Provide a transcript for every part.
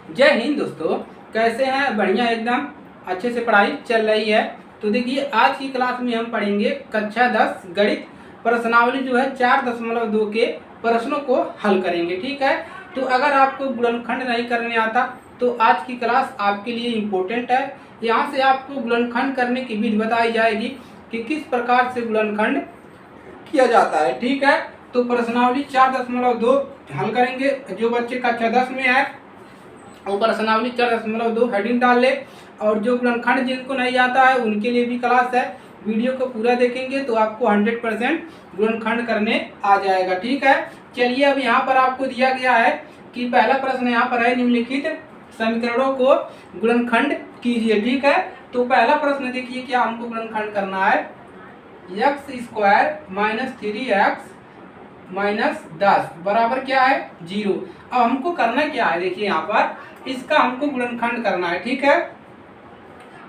जय हिंद दोस्तों, कैसे हैं? बढ़िया, एकदम अच्छे से पढ़ाई चल रही है। तो देखिए, आज की क्लास में हम पढ़ेंगे कक्षा 10 गणित प्रश्नावली जो है 4.2 के प्रश्नों को हल करेंगे। ठीक है, तो अगर आपको गुणनखंड नहीं करने आता तो आज की क्लास आपके लिए इम्पोर्टेंट है। यहाँ से आपको गुणनखंड करने की विधि बताई जाएगी कि किस प्रकार से गुणनखंड किया जाता है। ठीक है, तो प्रश्नावली 4.2 हल करेंगे। जो बच्चे कक्षा 10 में है वो प्रश्नावली 4.2 हेडिंग डाल ले, और जो गुणनखंड जिनको नहीं आता है उनके लिए भी क्लास है। वीडियो को पूरा देखेंगे तो आपको 100% गुणनखंड करने आ जाएगा। ठीक है, चलिए अब यहाँ पर आपको दिया गया है कि पहला प्रश्न यहाँ पर है, निम्नलिखित समीकरणों को गुणनखंड कीजिए। ठीक है, तो पहला प्रश्न देखिए क्या हमको गुणनखंड करना है। x² - 3x - 10 बराबर क्या है 0। अब हमको करना क्या है, देखिए यहाँ पर इसका हमको गुणनखंड करना है। ठीक है,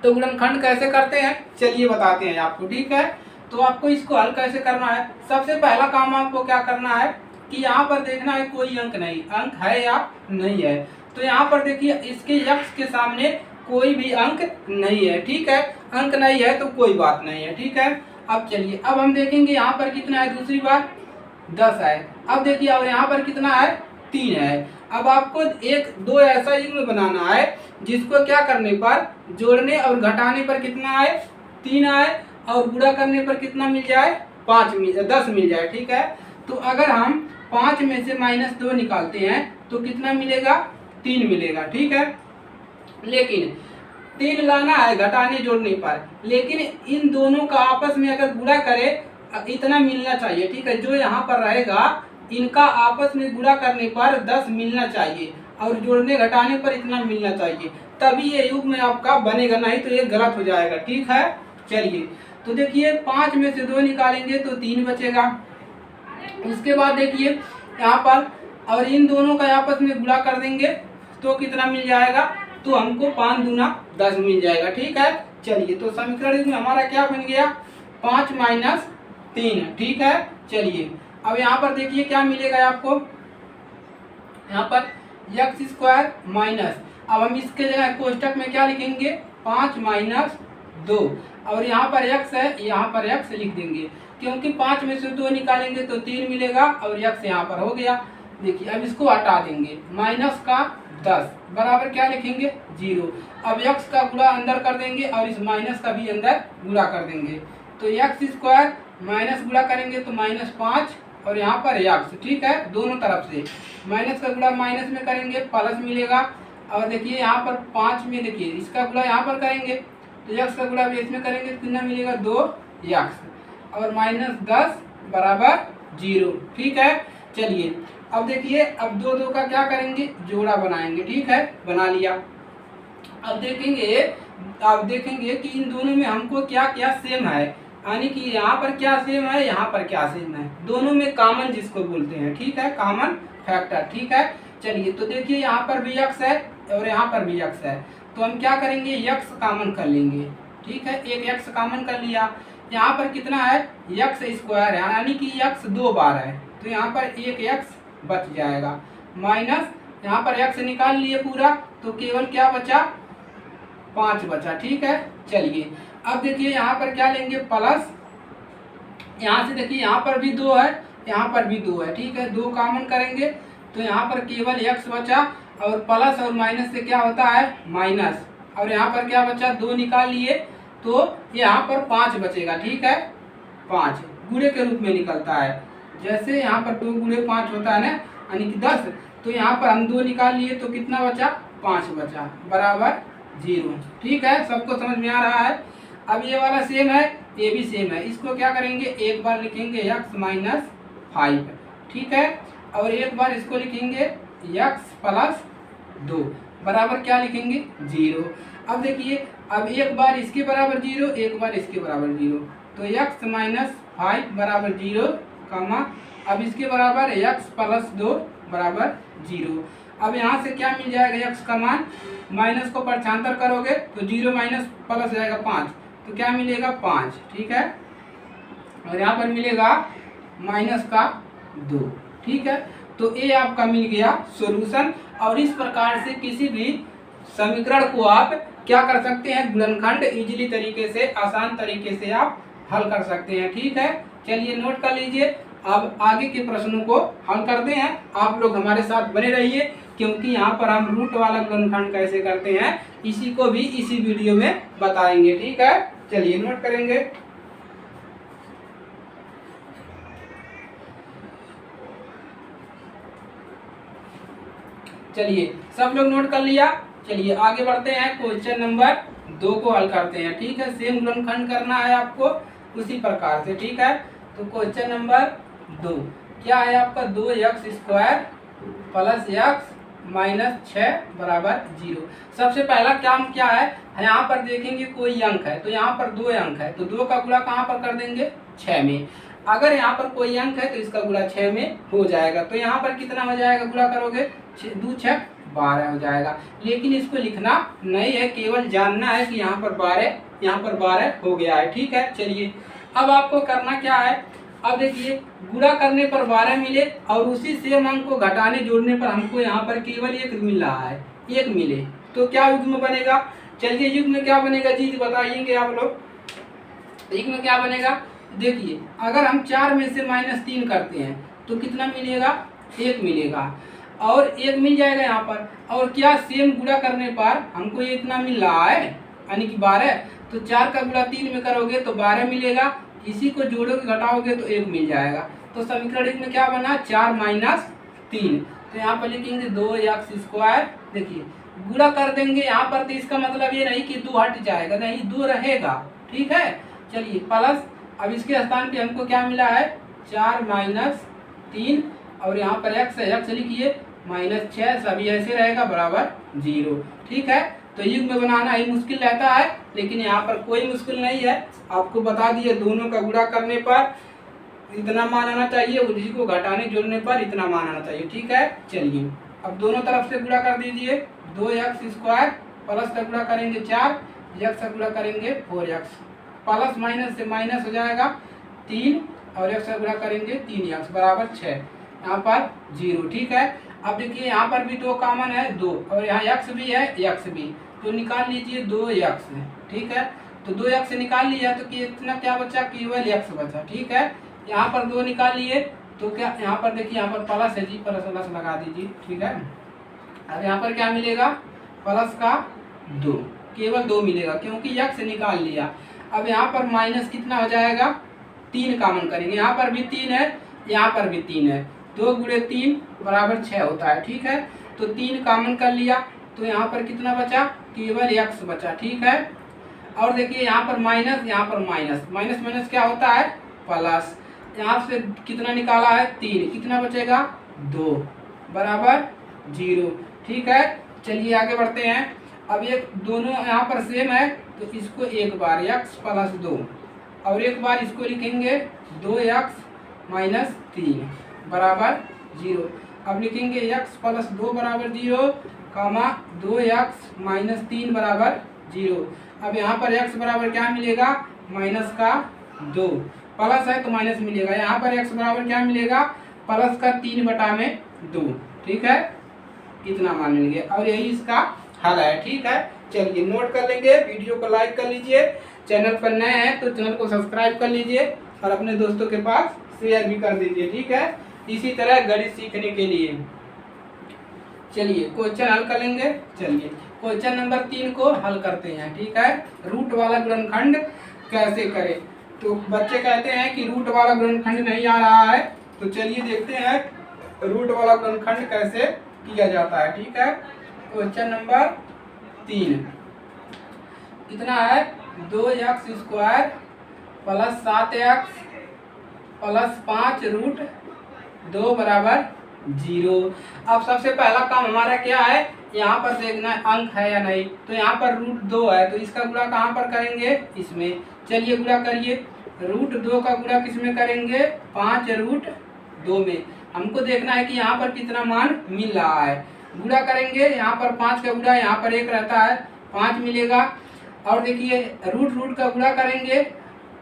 तो गुणनखंड कैसे करते हैं चलिए बताते हैं आपको। ठीक है, तो आपको इसको हल कैसे करना है। सबसे पहला काम आपको क्या करना है कि यहाँ पर देखना है कोई अंक नहीं, अंक है या नहीं है। तो यहाँ पर देखिए इसके x के सामने कोई भी अंक नहीं है। ठीक है, अंक नहीं है तो कोई बात नहीं है। ठीक है, अब चलिए अब हम देखेंगे यहाँ पर कितना है, दूसरी बार 10 है। अब देखिए और यहाँ पर कितना है 3 है। अब आपको एक दो ऐसा युग्म बनाना है जिसको क्या करने पर जोड़ने और घटाने पर कितना आए 3 आए, और गुणा करने पर कितना मिल जाए 10 मिल जाए। ठीक है, तो अगर हम 5 में से -2 निकालते हैं तो कितना मिलेगा 3 मिलेगा। ठीक है, लेकिन 3 लाना है घटाने जोड़ने पर, लेकिन इन दोनों का आपस में अगर गुणा करें इतना मिलना चाहिए। ठीक है, जो यहाँ पर रहेगा इनका आपस में गुणा करने पर 10 मिलना चाहिए, और जोड़ने घटाने पर इतना मिलना चाहिए, तभी ये युग्म आपका बनेगा, नहीं तो ये गलत हो जाएगा। ठीक है, चलिए तो देखिए 5 में से 2 निकालेंगे तो 3 बचेगा। उसके बाद देखिए यहाँ पर और इन दोनों का आपस में गुणा कर देंगे तो कितना मिल जाएगा, तो हमको 5 दूना 10 मिल जाएगा। ठीक है, चलिए तो समीकरण में हमारा क्या बन गया 5 - 3। ठीक है, चलिए अब यहाँ पर देखिए क्या मिलेगा आपको, यहाँ पर x² माइनस, अब हम इसके जगह कोष्टक में क्या लिखेंगे 5 - 2, और यहाँ पर x है, यहाँ पर x लिख देंगे, क्योंकि 5 में से 2 निकालेंगे तो 3 मिलेगा और x यहाँ पर हो गया। देखिए अब इसको हटा देंगे, माइनस का 10 बराबर क्या लिखेंगे 0। अब x का गुणा अंदर कर देंगे और इस माइनस का भी अंदर गुणा कर देंगे, तो x² माइनस गुणा करेंगे तो -5 और यहाँ पर x। ठीक है, दोनों तरफ से माइनस का गुणा माइनस में करेंगे प्लस मिलेगा, और देखिए यहाँ पर 5 में देखिए इसका गुणा यहाँ पर करेंगे तो x का गुणा भी इसमें करेंगे तो कितना मिलेगा 2x, और -10 बराबर 0। ठीक है, चलिए अब देखिए अब 2 का क्या करेंगे जोड़ा बनाएंगे। ठीक है, बना लिया। अब देखेंगे कि इन दोनों में हमको क्या क्या सेम है, यानी कि यहाँ पर क्या सेम है, यहाँ पर क्या सेम है, दोनों में कॉमन जिसको बोलते हैं। ठीक है, कॉमन फैक्टर। ठीक है, चलिए तो देखिए यहाँ पर भी x है और यहाँ पर भी x है, तो हम क्या करेंगे x कॉमन कर लेंगे। ठीक है, एक x कॉमन कर लिया। यहाँ पर कितना है x² है, यानी कि x 2 बार है, तो यहाँ पर एक x बच जाएगा, माइनस यहाँ पर x निकाल लिए पूरा तो केवल क्या बचा 5 बचा। ठीक है, चलिए अब देखिए यहाँ पर क्या लेंगे प्लस, यहाँ से देखिए यहाँ पर भी 2 है, यहाँ पर भी 2 है। ठीक है, 2 कॉमन करेंगे तो यहाँ पर केवल x बचा, और प्लस और माइनस से क्या होता है माइनस, और यहाँ पर क्या बचा 2 निकाल लिए तो यहाँ पर 5 बचेगा। ठीक है, 5 गुणे के रूप में निकलता है, जैसे यहाँ पर 2 गुणे 5 होता है ना, यानी कि 10, तो यहाँ पर हम 2 निकाल लिए तो कितना बचा 5 बचा बराबर 0। ठीक है, सबको समझ में आ रहा है। अब ये वाला सेम है, ये भी सेम है, इसको क्या करेंगे एक बार लिखेंगे x - 5। ठीक है, और एक बार इसको लिखेंगे x + 2 बराबर क्या लिखेंगे 0। अब देखिए अब एक बार इसके बराबर 0, एक बार इसके बराबर 0, तो x - 5 बराबर 0, अब इसके बराबर x + 2 बराबर 0। अब यहाँ से क्या मिल जाएगा x का मान, माइनस को पक्षांतर करोगे तो 0 माइनस प्लस जाएगा 5, तो क्या मिलेगा 5। ठीक है, और यहाँ पर मिलेगा -2। ठीक है, तो ए आपका मिल गया सॉल्यूशन। और इस प्रकार से किसी भी समीकरण को आप क्या कर सकते हैं, गुणनखंड इजीली तरीके से, आसान तरीके से आप हल कर सकते हैं। ठीक है, चलिए नोट कर लीजिए। अब आगे के प्रश्नों को हल करते हैं, आप लोग हमारे साथ बने रहिए, क्योंकि यहाँ पर हम रूट वाला गुणनखंड कैसे करते हैं इसी को भी इसी वीडियो में बताएंगे। ठीक है, चलिए नोट करेंगे। चलिए सब लोग नोट कर लिया। चलिए आगे बढ़ते हैं, क्वेश्चन नंबर 2 को हल करते हैं। ठीक है, सेम गुणनखंड करना है आपको उसी प्रकार से। ठीक है, तो क्वेश्चन नंबर 2 क्या है आपका, 2x² प्लस x माइनस 6 बराबर 0। सबसे पहला काम क्या है, यहाँ पर देखेंगे कोई अंक है, तो यहाँ पर 2 अंक है, तो 2 का गुणा कहाँ पर कर देंगे, 6 में। अगर यहाँ पर कोई अंक है तो इसका गुणा 6 में हो जाएगा, तो यहाँ पर कितना हो जाएगा, गुणा करोगे 2 6 12 हो जाएगा। लेकिन इसको लिखना नहीं है, केवल जानना है कि यहाँ पर 12, यहाँ पर 12 हो गया है। ठीक है, चलिए अब आपको करना क्या है, अब देखिए गुणा करने पर 12 मिले और उसी सेम अंक को घटाने जोड़ने पर हमको यहाँ पर केवल 1 मिल रहा है, 1 मिले तो क्या युग्म बनेगा। चलिए युग्म क्या बनेगा जी बताइएंगे आप लोग। युग्म क्या बनेगा, देखिए अगर हम 4 में से -3 करते हैं तो कितना मिलेगा, 1 मिलेगा, और 1 मिल जाएगा यहाँ पर। और क्या सेम गुणा करने पर हमको ये इतना मिल रहा है यानी कि 12, तो 4 का गुणा 3 में करोगे तो 12 मिलेगा, इसी को जोड़ोगे घटाओगे तो 1 मिल जाएगा। तो समीकरण में क्या बना, 4 - 3, तो यहाँ पर लिखेंगे 2x²। देखिए गुणा कर देंगे यहाँ पर, तो इसका मतलब ये नहीं कि 2 हट जाएगा, नहीं 2 रहेगा। ठीक है, चलिए प्लस, अब इसके स्थान पे हमको क्या मिला है, 4 - 3, और यहाँ पर x है, x लिखिए -6, सभी ऐसे रहेगा बराबर 0। ठीक है, तो युग्म बनाना ही मुश्किल रहता है, लेकिन यहाँ पर कोई मुश्किल नहीं है, आपको बता दिए दोनों का गुणा करने पर इतना मान आना चाहिए, उसी को घटाने जोड़ने पर इतना मान आना चाहिए। ठीक है, चलिए अब दोनों तरफ से गुणा कर दीजिए, 2x² प्लस का गुणा करेंगे 4, x का गुणा करेंगे 4x, प्लस माइनस से माइनस हो जाएगा 3, और x का गुणा करेंगे 3x बराबर 6, यहाँ पर 0। ठीक है, अब देखिए यहाँ पर भी 2 कॉमन है, 2, और यहाँ x भी है, x भी, तो निकाल लीजिए 2x। ठीक है, तो 2x निकाल लिया तो कितना क्या बचा, केवल x बचा। ठीक है, यहाँ पर 2 निकाल लिए तो क्या, यहाँ पर देखिए यहाँ पर प्लस है जी, प्लस लगा दीजिए। ठीक है, अब यहाँ पर क्या मिलेगा, प्लस का 2, केवल 2 मिलेगा क्योंकि x निकाल लिया। अब यहाँ पर माइनस कितना हो जाएगा, 3 कॉमन करेंगे, यहाँ पर भी 3 है, यहाँ पर भी 3 है, 2 × 3 बराबर 6 होता है। ठीक है, तो 3 कॉमन कर लिया तो यहाँ पर कितना बचा, केवल x बचा। ठीक है, और देखिए यहाँ पर माइनस, यहाँ पर माइनस, माइनस माइनस क्या होता है, प्लस, यहाँ से कितना निकाला है 3, कितना बचेगा 2 बराबर 0। ठीक है, चलिए आगे बढ़ते हैं। अब ये दोनों यहाँ पर सेम है तो इसको एक बार x + 2 और एक बार इसको लिखेंगे 2x - 3 बराबर 0। अब लिखेंगे x + 2 बराबर 0, 2x - 3 बराबर 0। अब यहाँ पर x बराबर क्या मिलेगा, -2, प्लस है तो माइनस मिलेगा, यहाँ पर x बराबर क्या मिलेगा, प्लस का 3/2। ठीक है, इतना मान लेंगे और यही इसका हल है। ठीक है, चलिए नोट कर लेंगे, वीडियो को लाइक कर लीजिए, चैनल पर नए हैं तो चैनल को सब्सक्राइब कर लीजिए और अपने दोस्तों के पास शेयर भी कर दीजिए। ठीक है, इसी तरह गणित सीखने के लिए। चलिए क्वेश्चन हल कर लेंगे। चलिए क्वेश्चन नंबर 3 को हल करते हैं। ठीक है, रूट वाला गुणनखंड कैसे करें, तो बच्चे कहते हैं कि रूट वाला गुणनखंड नहीं आ रहा है, तो चलिए देखते हैं रूट वाला गुणनखंड कैसे किया जाता है। ठीक है, क्वेश्चन नंबर 3 कितना है, 2x² + 7x + 5√2 बराबर 0। अब सबसे पहला काम हमारा क्या है, यहाँ पर देखना है अंक है या नहीं, तो यहाँ पर √2 है तो इसका गुणा कहाँ पर करेंगे, इसमें। चलिए गुणा करिए, √2 का गुणा किस में करेंगे, 5√2 में। हमको देखना है कि यहाँ पर कितना मान मिल रहा है, गुणा करेंगे, यहाँ पर 5 का गुणा यहाँ पर 1 रहता है, 5 मिलेगा। और देखिए रूट का गुणा करेंगे,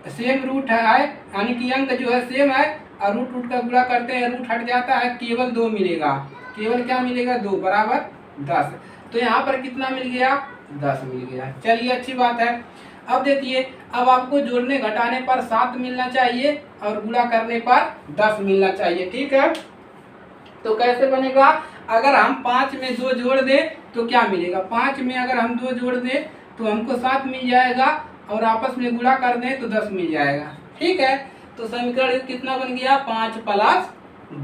सेम रूट है यानी कि अंक जो है सेम है, और रूट रूट का गुणा करते हैं, रूट हट जाता है, केवल 2 मिलेगा। केवल क्या मिलेगा? 2 बराबर 10। तो यहाँ पर कितना मिल गया? 10 मिल गया। चलिए अच्छी बात है। अब देखिए, अब आपको जोड़ने घटाने पर 7 मिलना चाहिए और गुणा करने पर 10 मिलना चाहिए। ठीक है, तो कैसे बनेगा? अगर हम 5 में 2 जोड़ दें तो क्या मिलेगा? 5 में अगर हम 2 जोड़ दें तो हमको 7 मिल जाएगा और आपस में गुणा कर दें तो 10 मिल जाएगा। ठीक है, तो समीकरण कितना बन गया? 5 +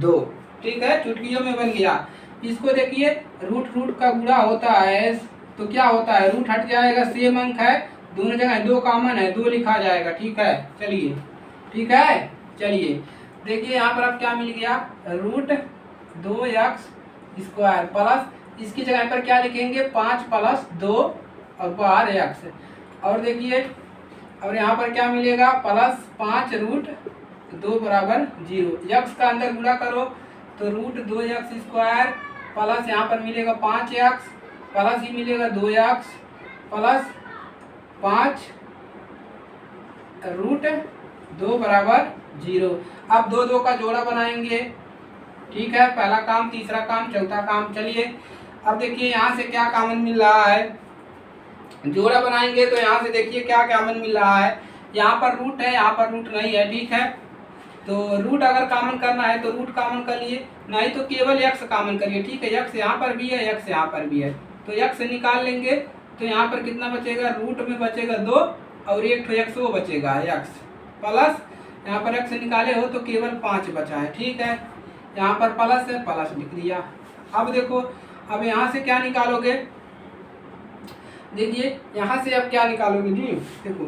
2। ठीक है, चुटकियों में बन गया। इसको देखिए, रूट रूट का गुणा होता है तो क्या होता है? रूट हट जाएगा, सेम अंक है, दोनों जगह 2 कॉमन है, 2 लिखा जाएगा। ठीक है, चलिए ठीक है। चलिए देखिए, यहाँ पर अब क्या मिल गया? √2x² प्लस इसकी जगह पर क्या लिखेंगे? 5 + 2 और बाहर x। और देखिए, और यहाँ पर क्या मिलेगा? +5√2 बराबर 0। x का अंदर गुणा करो तो √2x² प्लस यहाँ पर मिलेगा 5x प्लस ही मिलेगा 2x प्लस 5√2 बराबर 0। अब 2 का जोड़ा बनाएंगे। ठीक है, पहला काम, तीसरा काम, चौथा काम। चलिए अब देखिए, यहाँ से क्या कॉमन मिल रहा है? जोड़ा बनाएंगे तो यहाँ से देखिए क्या कॉमन मिल रहा है। यहाँ पर रूट है, यहाँ पर रूट नहीं है। ठीक है, तो रूट अगर कॉमन करना है तो रूट कॉमन कर लिए, नहीं तो केवल x कॉमन करिए। ठीक है, x यहाँ पर भी है, x यहाँ पर भी है, तो x निकाल लेंगे तो यहाँ पर कितना बचेगा? रूट में बचेगा 2 और एक ठो x वो बचेगा x प्लस यहाँ पर x निकाले हो तो केवल 5 बचा है। ठीक है, यहाँ पर प्लस है, प्लस लिख दिया। अब देखो, अब यहाँ से क्या निकालोगे? देखिए यहाँ से अब क्या निकालोगे जी? देखो,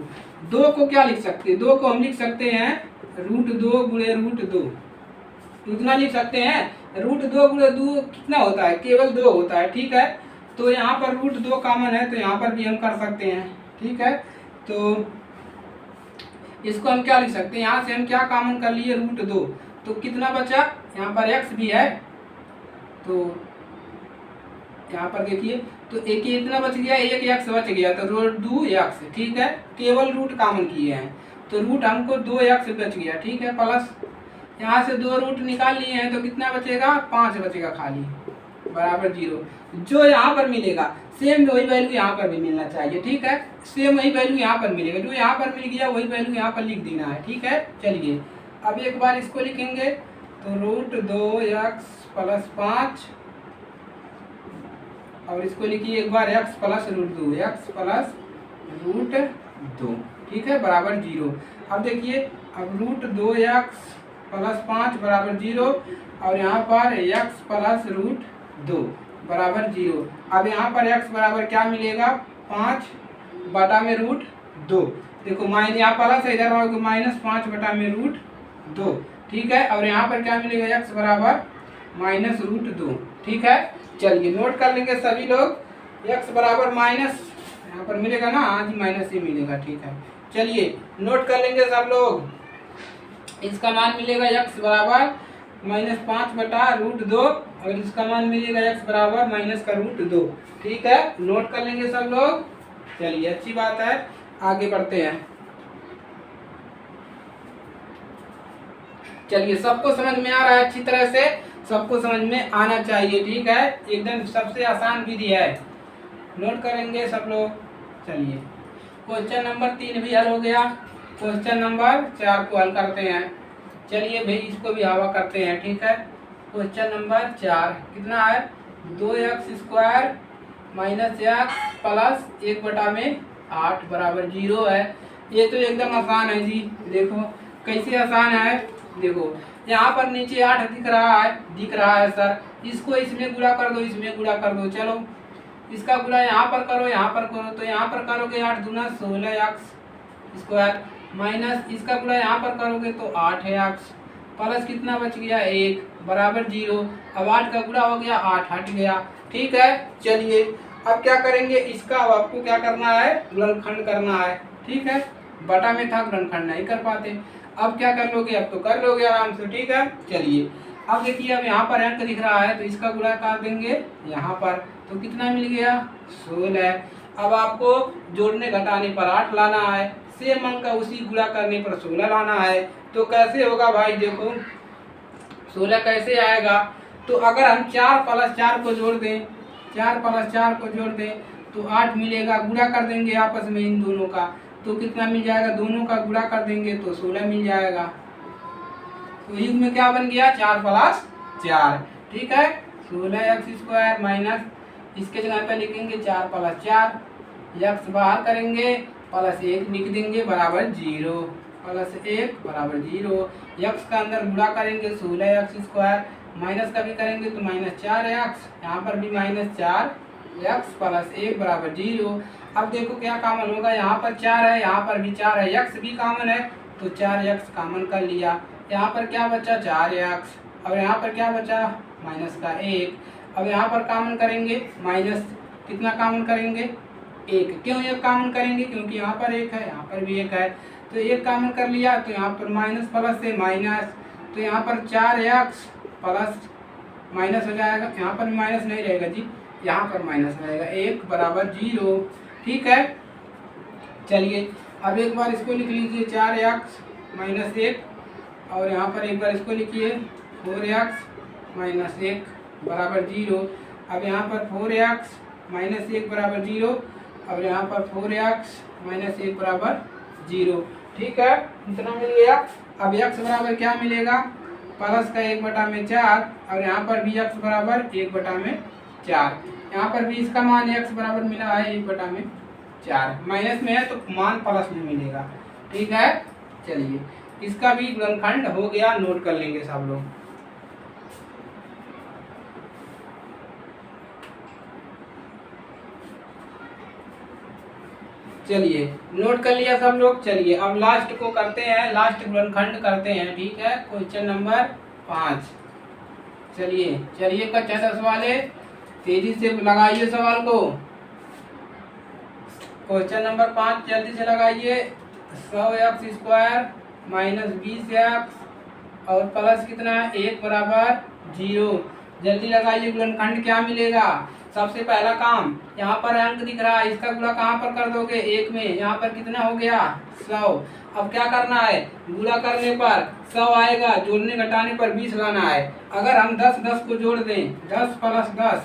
2 को क्या लिख सकते हैं? 2 को हम लिख सकते हैं √2 गुणे √2। कितना लिख सकते हैं? √2 गुणे 2 कितना होता है? केवल 2 होता है। ठीक है, तो यहाँ पर √2 कॉमन है तो यहाँ पर भी हम कर सकते हैं। ठीक है, तो इसको हम क्या लिख सकते हैं? यहाँ से हम क्या कॉमन कर लिए? √2। तो कितना बचा? यहाँ पर x भी है, तो यहाँ पर देखिए, तो एक ही इतना बच गया, एक x बच गया, तो √2x। ठीक है, केवल रूट कॉमन किए हैं तो रूट हमको 2x बच गया। ठीक है, प्लस यहाँ से 2 रूट निकाल लिए हैं तो कितना बचेगा? 5 बचेगा खाली, बराबर 0। जो यहाँ पर मिलेगा सेम वही वैल्यू यहाँ पर भी मिलना चाहिए। ठीक है, सेम वही वैल्यू यहाँ पर मिलेगा, जो यहाँ पर मिल गया वही वैल्यू यहाँ पर लिख देना है। ठीक है, चलिए अब एक बार इसको लिखेंगे तो √2x + 5 और इसको लिखिए एक बार x + √2, x + √2। ठीक है, बराबर 0। अब देखिए, अब √2x + 5 बराबर 0 और यहाँ पर x + √2 बराबर 0। अब यहाँ पर x बराबर क्या मिलेगा? 5/√2। देखो माइनस, यहाँ प्लस है, इधर -5/√2। ठीक है, और यहाँ पर क्या मिलेगा? x बराबर -√2। ठीक है, चलिए नोट कर लेंगे सभी लोग। x बराबर माइनस यहाँ पर मिलेगा ना, हाँ जी, माइनस ही मिलेगा। ठीक है, चलिए नोट कर लेंगे सब लोग। इसका मान मिलेगा x बराबर -5/√2 और इसका मान मिलेगा x बराबर -√2। ठीक है, नोट कर लेंगे सब लोग। चलिए अच्छी बात है, आगे बढ़ते हैं। चलिए, सबको समझ में आ रहा है? अच्छी तरह से सबको समझ में आना चाहिए। ठीक है, एकदम सबसे आसान विधि है, नोट करेंगे सब लोग। चलिए, क्वेश्चन नंबर 3 भी हल हो गया। क्वेश्चन नंबर 4 को हल करते हैं। चलिए भाई, इसको भी हवा करते हैं। ठीक है, क्वेश्चन नंबर 4 कितना है? 2x² -x प्लस 1/8 बराबर 0 है। ये तो एकदम आसान है जी। देखो कैसे आसान है, देखो यहाँ पर नीचे 8 दिख रहा है सर, इसको इसमें गुणा कर दो, इसमें गुणा कर दो। चलो इसका गुणा यहाँ पर करो, यहाँ पर करो, तो यहाँ पर करोगे 8 दूना 16x² माइनस इसका गुणा यहाँ पर करोगे तो 8x प्लस कितना बच गया? 1 बराबर 0। अब 8 का गुणा हो गया, 8 हट गया। ठीक है, चलिए अब क्या करेंगे? इसका अब आपको क्या करना है? गुणनखंड करना है। ठीक है, बटा में था, गुणनखंड नहीं कर पाते। अब क्या कर लोगे? अब तो कर लोगे आराम से। ठीक है, चलिए अब देखिए, अब यहाँ पर अंक दिख रहा है तो इसका गुणा कर देंगे यहाँ पर, तो कितना मिल गया? 16। अब आपको जोड़ने घटाने पर 8 लाना है, सेम अंक का उसी गुणा करने पर 16 लाना है। तो कैसे होगा भाई? देखो 16 कैसे आएगा? तो अगर हम 4 + 4 को जोड़ दें, 4 + 4 को जोड़ दें तो 8 मिलेगा। गुणा कर देंगे आपस में इन दोनों का तो कितना मिल जाएगा? दोनों का गुणा कर देंगे तो 16 मिल जाएगा। तो युग्म में क्या बन गया? 4 + 4। ठीक है, 16x² माइनस इसके जगह पे लिखेंगे 4 + 4, x बाहर करेंगे +1 लिख देंगे बराबर 0, +1 बराबर 0। x का अंदर गुणा करेंगे 16x² माइनस का भी करेंगे तो -4x, यहाँ पर भी -4x +1 बराबर 0। अब देखो क्या कॉमन होगा, यहाँ पर 4 है, यहाँ पर भी 4 है, x भी कॉमन है तो 4x कॉमन कर लिया। यहाँ पर क्या बचा? 4x। और यहाँ पर क्या बचा? -1। अब यहाँ पर कॉमन करेंगे माइनस, कितना कॉमन करेंगे? 1। क्यों 1 कॉमन करेंगे? क्योंकि यहाँ पर 1 है, यहाँ पर भी 1 है तो 1 कॉमन कर लिया। तो यहाँ पर माइनस प्लस से माइनस, तो यहाँ पर 4x प्लस माइनस हो जाएगा, यहाँ पर माइनस नहीं रहेगा जी, यहाँ पर माइनस रहेगा, 1 बराबर 0। ठीक है, चलिए अब एक बार इसको लिख लीजिए 4x - 1 और यहाँ पर एक बार इसको लिखिए 4x - 1 बराबर 0। अब यहाँ पर 4x - 1 बराबर 0 और यहाँ पर 4x - 1 बराबर 0। ठीक है, इतना मिल गया। अब x बराबर क्या मिलेगा? प्लस का 1/4 और यहाँ पर भी x बराबर 1/4। यहाँ पर भी इसका मान x बराबर मिला है 1/4। माइनस में है तो मान प्लस में मिलेगा। ठीक है, चलिए इसका भी गुणनखंड हो गया, नोट कर लेंगे सब लोग। चलिए नोट कर लिया सब लोग। चलिए अब लास्ट को करते हैं, लास्ट गुणनखंड करते हैं। ठीक है, क्वेश्चन नंबर 5। चलिए कक्षा 10 वाले तेजी से लगाइए सवाल को। क्वेश्चन नंबर 5 जल्दी से लगाइए। 100x² - 20x और प्लस कितना? 1 बराबर 0। जल्दी लगाइए, गुणनखंड क्या मिलेगा? सबसे पहला काम, यहाँ पर अंक दिख रहा है, इसका गुणा कहाँ पर कर दोगे? 1 में। यहाँ पर कितना हो गया? 100। अब क्या करना है? गुणा करने पर 100 आएगा, जोड़ने घटाने पर 20 लाना है। अगर हम 10 को जोड़ दें, 10 + 10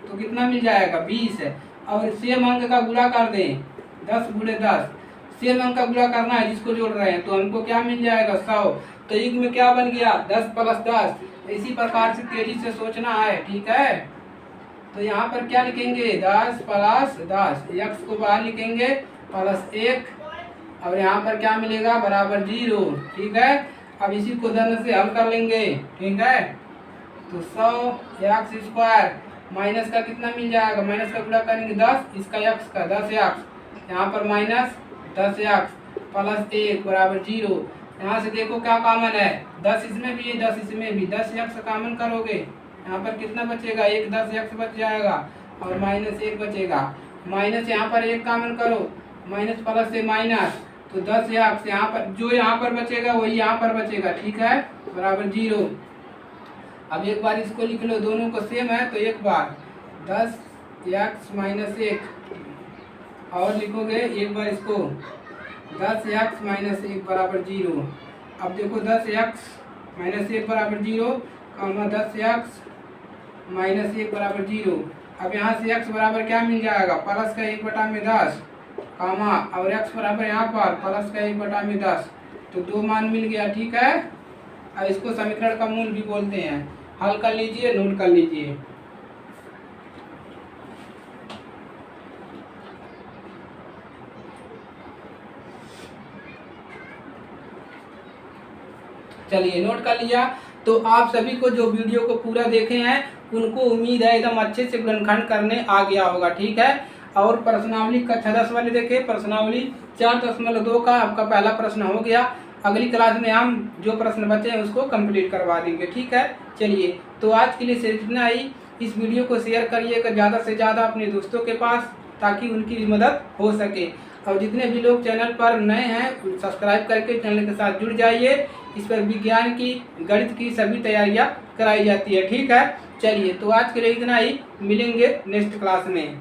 तो कितना मिल जाएगा? 20 है। और सेम अंक का गुणा कर दें, 10 × 10 सेम अंक का गुणा करना है जिसको जोड़ रहे हैं, तो हमको क्या मिल जाएगा? 100। तो युग्म में क्या बन गया? 10 + 10। इसी प्रकार से तेजी से सोचना है। ठीक है, तो यहाँ पर क्या लिखेंगे? 10 + 10, x को बाहर लिखेंगे +1 और यहाँ पर क्या मिलेगा? बराबर 0। ठीक है, अब इसी को धन से हल कर लेंगे। ठीक है, तो 100x² माइनस का कितना मिल जाएगा? माइनस का गुणा करेंगे 10, इसका x का 10x, यहाँ पर -10x +1 बराबर 0। यहाँ से देखो क्या कॉमन है? 10 इसमें भी है, 10 इसमें भी, 10x कॉमन करोगे, यहाँ पर कितना बचेगा? 1 10x बच जाएगा और -1 बचेगा। माइनस यहाँ पर 1 कॉमन करो, माइनस प्लस से माइनस, तो 10x यहाँ पर, जो यहाँ पर बचेगा वही यहाँ पर बचेगा। ठीक है, बराबर 0। अब एक बार इसको लिख लो, दोनों को सेम है तो एक बार 10x - 1 और लिखोगे एक बार इसको 10x - 1 बराबर 0। अब देखो 10x - 1 बराबर 0, 10x - 1 बराबर 0। अब यहाँ से x बराबर क्या मिल जाएगा? प्लस का 1/10 कामा और x बराबर यहाँ पर प्लस का 1/10, तो 2 मान मिल गया। ठीक है, अब इसको समीकरण का मूल भी बोलते हैं। हल कर लीजिए, नोट कर लीजिए। चलिए नोट कर लिया। तो आप सभी को जो वीडियो को पूरा देखे हैं उनको उम्मीद है एकदम अच्छे से गुणनखंड करने आ गया होगा। ठीक है, और प्रश्नावली कक्षा 10 वाले देखे, प्रश्नावली 4.2 का आपका पहला प्रश्न हो गया। अगली क्लास में हम जो प्रश्न बचे हैं उसको कंप्लीट करवा देंगे। ठीक है, चलिए तो आज के लिए सिर्फ इतना ही। इस वीडियो को शेयर करिएगा ज़्यादा से ज़्यादा अपने दोस्तों के पास, ताकि उनकी भी मदद हो सके। और जितने भी लोग चैनल पर नए हैं सब्सक्राइब करके चैनल के साथ जुड़ जाइए। इस पर विज्ञान की, गणित की सभी तैयारियां कराई जाती है। ठीक है, चलिए तो आज के लिए इतना ही, मिलेंगे नेक्स्ट क्लास में।